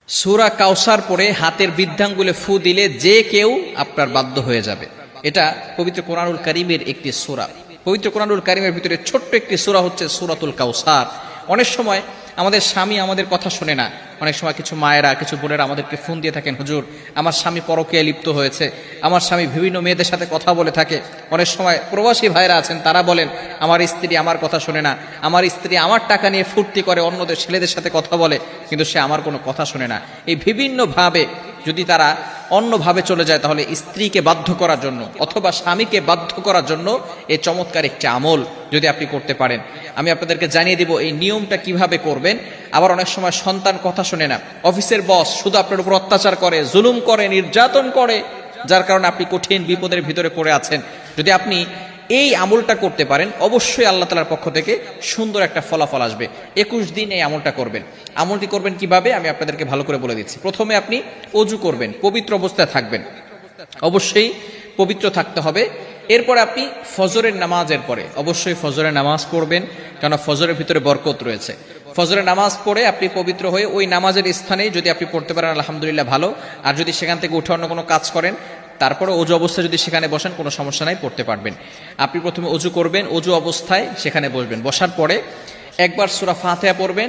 সূরা কাউসার পড়ে হাতের বৃদ্ধাঙ্গুলে ফু দিলে যে কেউ আপনার বাধ্য হয়ে যাবে। এটা পবিত্র কোরআনুল কারীমের একটি সূরা। পবিত্র কোরআনুল কারীমের ভিতরে ছোট্ট একটি সূরা হচ্ছে সূরাতুল কাউসার। অনেক সময় আমাদের স্বামী আমাদের কথা শোনে না। অনেক সময় কিছু মায়েরা, কিছু বোনেরা আমাদেরকে ফোন দিয়ে থাকেন, হুজুর আমার স্বামী পরকীয়ায় লিপ্ত হয়েছে, আমার স্বামী বিভিন্ন মেয়েদের সাথে কথা বলে থাকে। অনেক সময় প্রবাসী ভাইরা আছেন, তারা বলেন আমার স্ত্রী আমার কথা শোনে না, আমার স্ত্রী আমার টাকা নিয়ে ফুর্তি করে অন্যদের ছেলেদের সাথে কথা বলে, কিন্তু সে আমার কোনো কথা শোনে না। এই বিভিন্নভাবে যদি তারা অন্যভাবে চলে যায়, তাহলে স্ত্রীকে বাধ্য করার জন্য অথবা স্বামীকে বাধ্য করার জন্য এই চমৎকার একটি আমল যদি আপনি করতে পারেন, আমি আপনাদেরকে জানিয়ে দিব এই নিয়মটা কিভাবে করবেন। আবার অনেক সময় সন্তান কথা শোনে না, অফিসের বস শুধু আপনার উপর অত্যাচার করে, জুলুম করে, নির্যাতন করে, যার কারণে আপনি কঠিন বিপদের ভিতরে পড়ে আছেন। যদি আপনি এই আমলটা করতে পারেন, অবশ্যই আল্লাহ তাআলার পক্ষ থেকে সুন্দর একটা ফলাফল আসবে। 21 দিন এই আমলটা করবেন। আমলটি করবেন কিভাবে আমি আপনাদেরকে ভালো করে বলে দিচ্ছি। প্রথমে আপনি ওযু করবেন, পবিত্র অবস্থায় থাকবেন, অবশ্যই পবিত্র থাকতে হবে। এরপরে আপনি ফজরের নামাজের পরে অবশ্যই ফজরের নামাজ পড়বেন, কারণ ফজরের ভিতরে বরকত রয়েছে। ফজরের নামাজ পড়ে আপনি পবিত্র হয়ে ওই নামাজের স্থানে যদি আপনি পড়তে পারেন আলহামদুলিল্লাহ ভালো। আর যদি সেখান থেকে উঠে অন্য কোনো কাজ করেন, তারপরে ওযু অবস্থায় যদি সেখানে বসেন কোনো সমস্যা নাই, পড়তে পারবেন। আপনি প্রথমে ওযু করবেন, ওযু অবস্থায় সেখানে বসবেন, বসার পরে একবার সূরা ফাতিহা পড়বেন।